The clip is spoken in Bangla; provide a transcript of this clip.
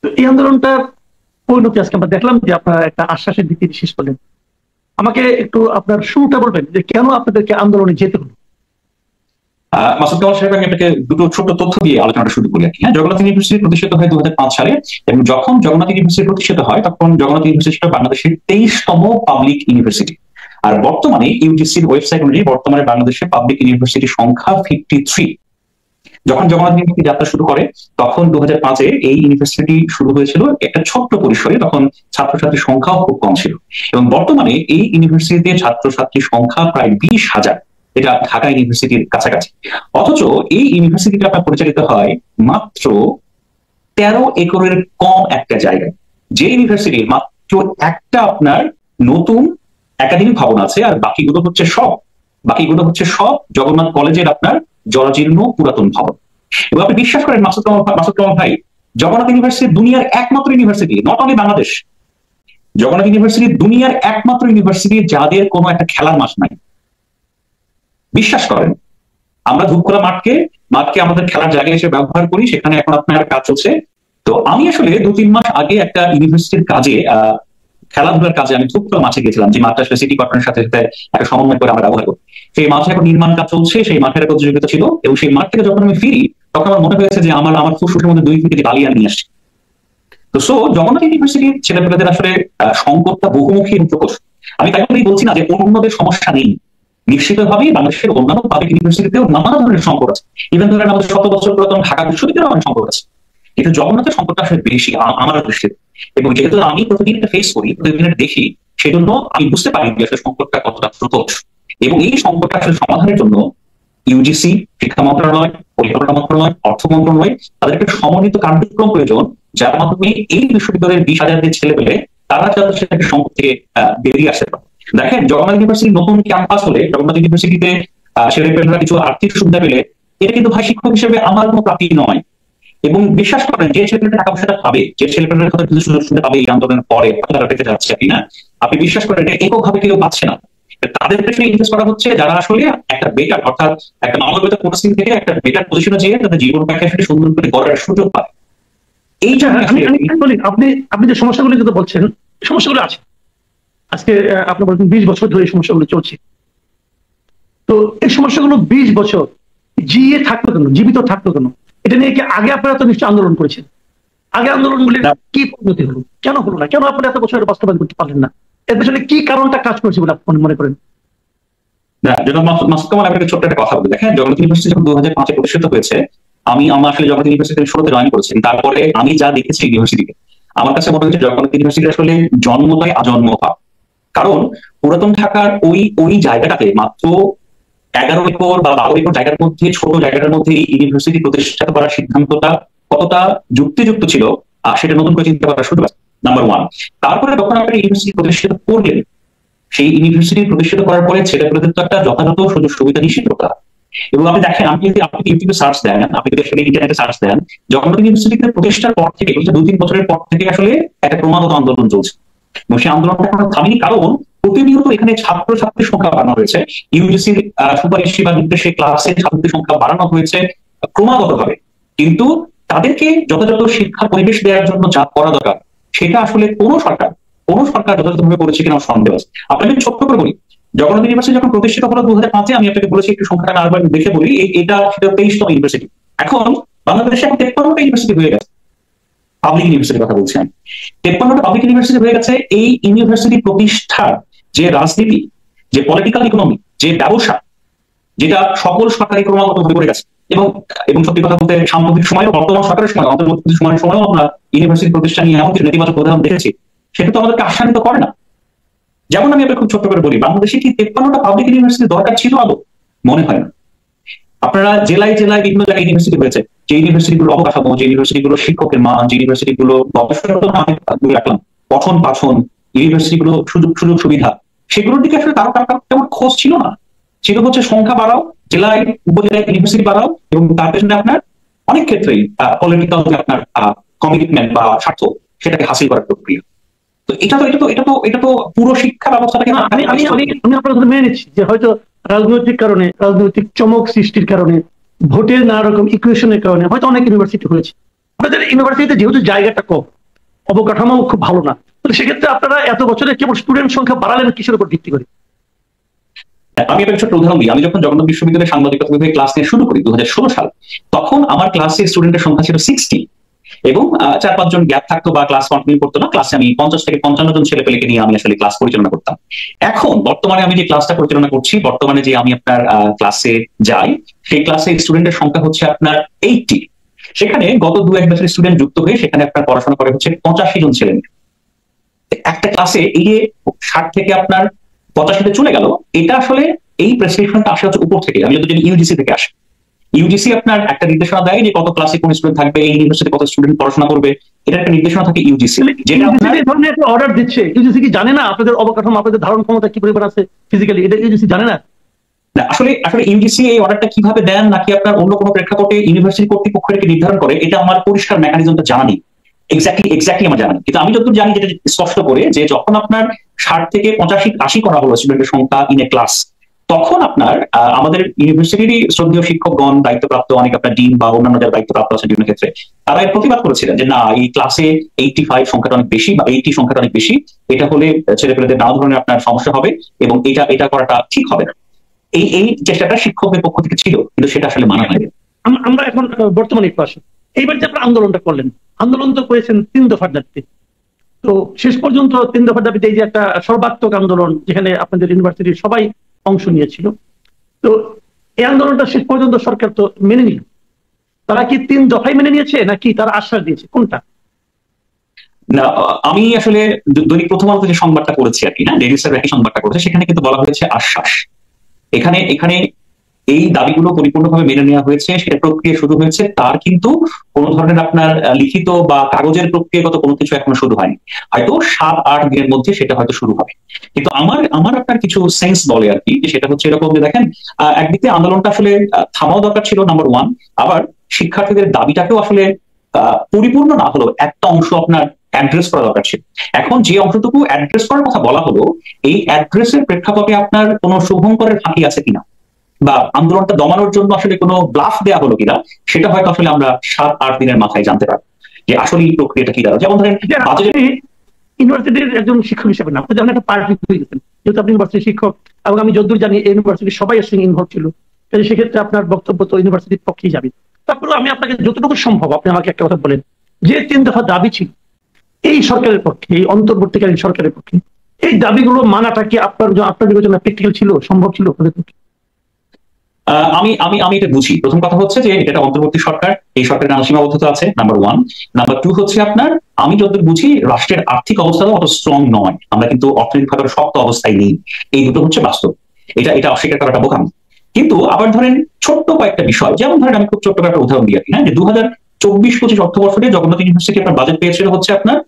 তো এই আন্দোলনটার পরিণতি আজকে আমরা দেখলাম যে আপনারা একটা আশ্বাসের ভিত্তিতে শেষ করলেন। আমাকে একটু আপনার শুরুটা বলবেন যে কেন আপনাদেরকে আন্দোলনে যেতে হলো? মাসুদ কামাল সাহেব, আমি আপনাকে দুটো ছোট তথ্য দিয়ে আলোচনাটা শুরু করি আর কি। হ্যাঁ, জগন্নাথ ইউনিভার্সিটি প্রতিষ্ঠিত হয় 2005 সালে, এবং যখন জগন্নাথ ইউনিভার্সিটি প্রতিষ্ঠিত হয় তখন জগন্নাথ ইউনিভার্সিটিটা বাংলাদেশের 23তম পাবলিক ইউনিভার্সিটি। আর বর্তমানে ইউজিসির ওয়েবসাইট অনুযায়ী বর্তমানে বাংলাদেশে পাবলিক ইউনিভার্সিটির সংখ্যা 53। যখন জগন্নাথ ইউনিভার্সিটি যাত্রা শুরু করে তখন 2005-এ এই ইউনিভার্সিটি শুরু হয়েছিল একটা ছোট্ট পরিসরে, তখন ছাত্রছাত্রীর সংখ্যাও খুব কম ছিল। এবং বর্তমানে এই ইউনিভার্সিটিতে ছাত্রছাত্রীর সংখ্যা প্রায় 20,000, এটা ঢাকা ইউনিভার্সিটির কাছাকাছি। অথচ এই ইউনিভার্সিটিটা আপনার পরিচালিত হয় মাত্র 13 একরের কম একটা জায়গায়। যে ইউনিভার্সিটির মাত্র একটা আপনার নতুন একাডেমিক ভবন আছে, আর বাকিগুলো হচ্ছে সব জগন্নাথ কলেজের আপনার জরাজীর্ণ পুরাতন ভবন। এবং আপনি বিশ্বাস করেন মাসুদ কামাল ভাই, জগন্নাথ ইউনিভার্সিটি দুনিয়ার একমাত্র university, not only Bangladesh, Jagannath university দুনিয়ার একমাত্র ইউনিভার্সিটি যাদের কোনো একটা খেলার মাঠ নাই। বিশ্বাস করেন, আমরা ধূপখোলা মাঠকে আমাদের খেলার জায়গা হিসেবে ব্যবহার করি, সেখানে এখন আপনার কাজ চলছে। তো আমি আসলে 2-3 মাস আগে একটা ইউনিভার্সিটির কাজে, খেলাধুলার কাজে আমি ধূপখোলা মাঠে গেছিলাম, যে মাঠটা আসলে সিটি কর্পোরেশনের সাথে একটা সমন্বয় করে আমরা ব্যবহার করি। সেই মাঠে এখন নির্মাণ কাজ চলছে, সেই মাঠের প্রতিযোগিতা ছিল, এবং সেই মাঠ থেকে যখন আমি ফিরি তখন আমার মনে হয়েছে যে আমার ফুসফুসের মধ্যে 2 থেকে বালিয়া নিয়ে আসছে। তো জগন্নাথ ইউনিভার্সিটির ছেলেপেলেদের আসলে সংকটটা বহুমুখী এবং প্রকোষ্ঠ। আমি তাই বলেই বলছি না যে অন্যদের সমস্যা নেই, নিশ্চিতভাবেই বাংলাদেশের অন্যান্য পাবলিক ইউনিভার্সিটিতেও নানা ধরনের সংকট আছে। ইভেন ধরেন আমাদের 100 বছর পুরাতন ঢাকা বিশ্ববিদ্যালয়েও অনেক সংকট আছে, কিন্তু জগন্নাথের সংকটটা আসলে বেশি আমার দৃষ্টিতে। এবং যেহেতু আমি প্রতিদিন এটা ফেস করি, প্রতিদিন এটা দেখি, সেজন্য আমি বুঝতে পারি যে আসলে সংকটটা কতটা প্রকট। এবং এই সংকটটা আসলে সমাধানের জন্য ইউজিসি, শিক্ষা মন্ত্রণালয়, পরিকল্পনা মন্ত্রণালয়, অর্থ মন্ত্রণালয়, তাদের একটা সমন্বিত কার্যক্রম প্রয়োজন, যার মাধ্যমে এই বিশ্ববিদ্যালয়ের 20,000 যে ছেলে পেলে তারা যাতে সেটা সংকট থেকে বেরিয়ে আসতে পারে। দেখেন, জগন্নাথ ইউনিভার্সিটির নতুন ক্যাম্পাস হলে, জগন্নাথ ইউনিভার্সিটিতে ছেলেপেলেরা কিছু আর্থিক সুবিধা পেলে, এটা কিন্তু ভাই শিক্ষক হিসেবে আমার কোনো প্রাপ্তি নয়। এবং বিশ্বাস করেন, যে ছেলেপেলেরা টাকা পয়সাটা পাবে, যে ছেলেপেলেরা কিছু সুযোগ সুবিধা পাবে এই আন্দোলনের পরে, তারা পেতে যাচ্ছে কিনা, আপনি বিশ্বাস করেন এটা এককভাবে কেউ পাচ্ছে না। তাদের পেছনে ইনভেস্ট করা হচ্ছে যারা আসলে একটা বেটার, অর্থাৎ একটা মানবিক পরিস্থিতি থেকে একটা বেটার পজিশনে যেয়ে তাদের জীবনটাকে আসলে সুন্দর করে গড়ার সুযোগ পায়। এইটা আমি বলি, আপনি যে সমস্যাগুলি যেটা বলছেন, সমস্যাগুলো আছে। আজকে আপনি বলছেন 20 বছর ধরে এই সমস্যাগুলো চলছে। তো এই সমস্যাগুলো 20 বছর জীবিত থাকতো কেন? এটা নিয়ে কি আগে আপনারা তো নিশ্চয়ই আন্দোলন করেছেন? আগে আন্দোলনগুলির কি পদ্ধতি হলো, কেন হলো না, কেন আপনারা এত বছর বাস্তবায়ন করতে পারলেন না? এর পেছনে কি কারণটা কাজ করছে বলে আপনি মনে করেন? মাসুদ কামাল, আপনাকে ছোট্ট একটা কথা বলি। দেখেন, জগন্নাথ ইউনিভার্সিটি যখন 2005-এ প্রতিষ্ঠিত হয়েছে, আমার আসলে জগন্নাথ ইউনিভার্সিটির শুরুতে জয়েন করেছি। তারপরে আমি যা দেখেছি ইউনিভার্সিটিকে, আমার কাছে মনে হচ্ছে জগন্নাথ ইউনিভার্সিটি আসলে জন্মদায় আজন্ম পাপ। কারণ পুরাতন ঢাকার ওই জায়গাটাতে মাত্র 11 একর বা 12 একর জায়গার মধ্যে, ছোট জায়গাটার মধ্যে এই ইউনিভার্সিটি প্রতিষ্ঠা করার সিদ্ধান্তটা কতটা যুক্তিযুক্ত ছিল, সেটা নতুন করে চিন্তা করার সুযোগ আছে, নাম্বার 1। তারপরে যখন আপনারা ইউনিভার্সিটি প্রতিষ্ঠিত করলেন, সেই ইউনিভার্সিটি প্রতিষ্ঠিত করার পরে ছেলেপেলেদের তো একটা যথাযথ সুযোগ সুবিধা নিশ্চিত করা। এবং আপনি দেখেন, আপনি ইউটিউবে সার্চ দেন, আপনি যদি আসলে ইন্টারনেটে সার্চ দেন, জগন্নাথ ইউনিভার্সিটিতে প্রতিষ্ঠার পর থেকে, 2-3 বছরের পর থেকে আসলে একটা ক্রমাগত আন্দোলন চলছে। এবং সেই আন্দোলনটা এখনো থামেনি, কারণ প্রতিনিয়ত এখানে ছাত্রছাত্রীর সংখ্যা বাড়ানো হয়েছে। ইউজিসির সুপারিশে বা নির্দেশে ক্লাসে ছাত্রীর সংখ্যা বাড়ানো হয়েছে ক্রমাগতভাবে, কিন্তু তাদেরকে যথাযথ শিক্ষা পরিবেশ দেওয়ার জন্য যা করা দরকার, সেটা আসলে কোনো সরকার যথাযথভাবে করেছে কিনা সন্দেহ আছে। আপনাকে ছোট্ট করে বলি, জগন্নাথ ইউনিভার্সিটি যখন প্রতিষ্ঠিত হলো 2005-এ, আমি আপনাকে বলেছি, একটু সংখ্যাটা আরেকবার দেখে বলি, এটা 23তম ইউনিভার্সিটি। এখন বাংলাদেশে এখন 53টা ইউনিভার্সিটি হয়ে গেছে, পাবলিক ইউনিভার্সিটির কথা বলছি আমি। 53টা পাবলিক ইউনিভার্সিটি হয়ে গেছে। এই ইউনিভার্সিটি প্রতিষ্ঠার যে রাজনীতি, যে পলিটিক্যাল ইকোনমি, যে ব্যবসা, যেটা সকল সরকারি ক্রমাগত ভাবে করে গেছে। এবং সত্যি কথা বলতে, সাম্প্রতিক সময়, বর্তমান সরকারের সময়, অন্তর্বর্তী সময়ের সময়ও আমরা ইউনিভার্সিটি প্রতিষ্ঠান নিয়ে এমন কিছু নেতিবাচক উদাহরণ দেখেছি, সেটা তো আমাদেরকে আশান্বিত করে না। যেমন আমি আপনাকে খুব ছোট্ট করে বলি, বাংলাদেশে কি 53টা পাবলিক ইউনিভার্সিটি দরকার ছিল আদৌ? মনে হয় না। আপনারা জেলায় জেলায় বিভিন্ন জায়গায় ইউনিভার্সিটি হয়েছে, যে ইউনিভার্সিটিগুলো অবকাঠামো, যে ইউনিভার্সিটিগুলো শিক্ষকের মান, যে ইউনিভার্সিটিগুলো গবেষণা রাখলাম, পঠন পাঠন, ইউনিভার্সিটিগুলো সুযোগ সুবিধা, সেগুলোর দিকে আসলে কারো তেমন খোঁজ ছিল না। ছিল হচ্ছে সংখ্যা বাড়াও, জেলায় উপজেলায় ইউনিভার্সিটি বাড়াও, এবং তার পেছনে আপনার অনেক ক্ষেত্রেই পলিটিক্যাল যে আপনার কমিটমেন্ট বা স্বার্থ, সেটাকে হাসিল করার প্রক্রিয়া। তো এটা তো পুরো শিক্ষা ব্যবস্থাটাকে আমি আপনার কথা মেনে নিচ্ছি যে হয়তো রাজনৈতিক কারণে, রাজনৈতিক চমক সৃষ্টির কারণে, ভোটের নানা রকম ইকুয়েশনের কারণে হয়তো অনেক ইউনিভার্সিটি হয়েছে। আপনাদের ইউনিভার্সিটিতে যেহেতু জায়গাটা কম, অবকাঠামো খুব ভালো না, তাহলে সেক্ষেত্রে আপনারা এত বছরে কেবল স্টুডেন্ট সংখ্যা বাড়ালেন কিসের উপর ভিত্তি করে? আমি একটা ছোট উদাহরণ দিই। আমি যখন জগন্নাথ বিশ্ববিদ্যালয়ে সাংবাদিকতা বিভাগে ক্লাস নিয়ে শুরু করি 2016 সাল, তখন আমার ক্লাসে স্টুডেন্টের সংখ্যা ছিল 60 এবং 4-5 জন গ্যাপ থাকতো বা ক্লাস কন্টিনিউ করতো না। ক্লাসে আমি 50 থেকে 55 জন ছেলে পেলেকে নিয়ে আমি আসলে ক্লাস পরিচালনা করতাম। এখন বর্তমানে আমি যে ক্লাসটা পরিচালনা করছি, বর্তমানে যে আমি আপনার ক্লাসে যাই, সেই ক্লাসে স্টুডেন্টের সংখ্যা হচ্ছে আপনার 80। সেখানে গত 2-1 বছরের স্টুডেন্ট যুক্ত হয়ে সেখানে আপনার পড়াশোনা করে হচ্ছে 85 জন ছেলে। একটা ক্লাসে এই যে 60 থেকে আপনার 85-তে চলে গেল, এটা আসলে এই প্রেসক্রিপশনটা আসে হচ্ছে উপর থেকে। আমি যদি ইউজিসি থেকে আসি, ইউজিসি আপনার একটা নির্দেশনা দেয় যে কত ক্লাসে কোন স্টুডেন্ট থাকবে, এই ইউনিভার্সিটি কত স্টুডেন্ট পড়াশোনা করবে, এটা একটা নির্দেশনা থাকে ইউজিসি, যেটা ইউজিসি এই ধরনের একটা অর্ডার দিচ্ছে, ইউজিসি কি জানে না আপনাদের অবকাঠামো, আপনাদের ধারণ ক্ষমতা কি পরিমাণ আছে ফিজিক্যালি? এটা ইউজিসি জানে না? আসলে আসলে ইউজিসি এই অর্ডারটা কিভাবে দেন নাকি আপনার অন্য কোনো প্রেক্ষাপটে ইউনিভার্সিটি কর্তৃপক্ষ এটাকে নির্ধারণ করে, এটা আমার পরিষ্কার মেকানিজমটা জানা নেই। এক্স্যাক্টলি আমার জানা নেই। কিন্তু আমি যতদূর জানি যেটা স্পষ্ট করে, যে যখন আপনার 60 থেকে 85-80 করা হলো স্টুডেন্টের সংখ্যা ইন এ ক্লাস, তখন আপনার আমাদের ইউনিভার্সিটিরই শ্রদ্ধেয় শিক্ষকগণ, দায়িত্বপ্রাপ্ত অনেক আপনার ডিন বা অন্যান্য যারা দায়িত্বপ্রাপ্ত আছে বিভিন্ন ক্ষেত্রে, তারা এর প্রতিবাদ করেছিলেন যে না, এই ক্লাসে 85 সংখ্যাটা অনেক বেশি বা 80 সংখ্যাটা অনেক বেশি, এটা হলে ছেলেপেলেদের নানা ধরনের আপনার সমস্যা হবে এবং এটা করাটা ঠিক হবে না। এই চেষ্টাটা শিক্ষকদের পক্ষ থেকে ছিল, কিন্তু সেটা আসলে মানা হয়নি। আমরা এখন বর্তমানে একটু আসি, এইবার যে আপনারা আন্দোলনটা করলেন, আন্দোলন তো করেছেন 3 দফার দাবিতে। তো শেষ পর্যন্ত 3 দফার দাবিতে এই যে একটা সর্বাত্মক আন্দোলন, যেখানে আপনাদের ইউনিভার্সিটির সবাই অংশ নিয়েছিল, তো এই আন্দোলনটা শেষ পর্যন্ত সরকার তো মেনে নিল। তারা কি 3 দফাই মেনে নিয়েছে নাকি তারা আশ্বাস দিয়েছে, কোনটা? না, আমি আসলে দৈনিক প্রথম আলোতে যে সংবাদটা করেছি আর কি, না ডেইলি স্টার একই সংবাদটা করেছে, সেখানে কিন্তু বলা হয়েছে আশ্বাস। এখানে এখানে এই দাবিগুলো পরিপূর্ণভাবে মেনে নেওয়া হয়েছে, সেটা প্রক্রিয়া শুরু হয়েছে, তার কিন্তু কোনো ধরনের আপনার লিখিত বা কাগজের প্রক্রিয়াগত কোনো কিছু এখনো শুরু হয়নি। হয়তো 7-8 দিনের মধ্যে সেটা হয়তো শুরু হবে। কিন্তু আমার আপনার কিছু সেন্স বলে আর কি, যে সেটা হচ্ছে এরকম যে দেখেন, একদিকে আন্দোলনটা আসলে থামাও দরকার ছিল, নাম্বার 1। আবার শিক্ষার্থীদের দাবিটাকেও আসলে পরিপূর্ণ না হলেও একটা অংশ আপনার অ্যাড্রেস করা দরকার ছিল। এখন যে অংশটুকু অ্যাড্রেস করার কথা বলা হলো, এই অ্যাড্রেসের প্রেক্ষাপটে আপনার কোনো শুভঙ্করের ফাঁকি আছে কিনা বা আন্দোলনটা দমানোর জন্য আসলে কোনো ব্লাফ দেওয়া হলো কিনা, সেটা হয়তো আসলে আমরা 7-8 দিনের মাথায় জানতে পারবো যে আসলে এই প্রক্রিয়াটা কি দাঁড়ায়। যেমন ধরেন ইউনিভার্সিটির একজন শিক্ষক হিসেবে না, আপনি যেমন একটা পার্টি হয়ে গেছেন, যেহেতু আপনি ইউনিভার্সিটির শিক্ষক, এবং আমি যতদূর জানি এই ইউনিভার্সিটির সবাই এর সঙ্গে ইনভলভ ছিল, সেক্ষেত্রে আপনার বক্তব্য তো ইউনিভার্সিটির পক্ষেই যাবে। তারপরে আমি আপনাকে যতটুকু সম্ভব আপনি আমাকে একটা কথা বলেন, যে 3 দফা দাবি ছিল এই সরকারের পক্ষে, এই অন্তর্বর্তীকালীন সরকারের পক্ষে, এই দাবিগুলো মানাটা কি আপনার বিবেচনা প্র্যাকটিক্যাল ছিল, সম্ভব ছিল? আমি আমি আমি এটা বুঝি। প্রথম কথা হচ্ছে যে এটা অন্তর্বর্তী সরকার, এই সরকারের নানা সীমাবদ্ধতা আছে, নাম্বার 1। নাম্বার 2 হচ্ছে আপনার, আমি যতদূর বুঝি রাষ্ট্রের আর্থিক অবস্থাও অত স্ট্রং নয়, আমরা কিন্তু অর্থনৈতিকভাবে শক্ত অবস্থায় নেই। এই দুটো হচ্ছে বাস্তব, এটা অস্বীকার করাটা বোকামি। কিন্তু আবার ধরেন ছোট্ট কয়েকটা বিষয়, যেমন ধরেন আমি খুব ছোট্ট একটা উদাহরণ দিই, হ্যাঁ, যে 2024-25 অর্থবর্ষে জগন্নাথ ইউনিভার্সিটি আপনার বাজেট পেয়েছিল হচ্ছে আপনার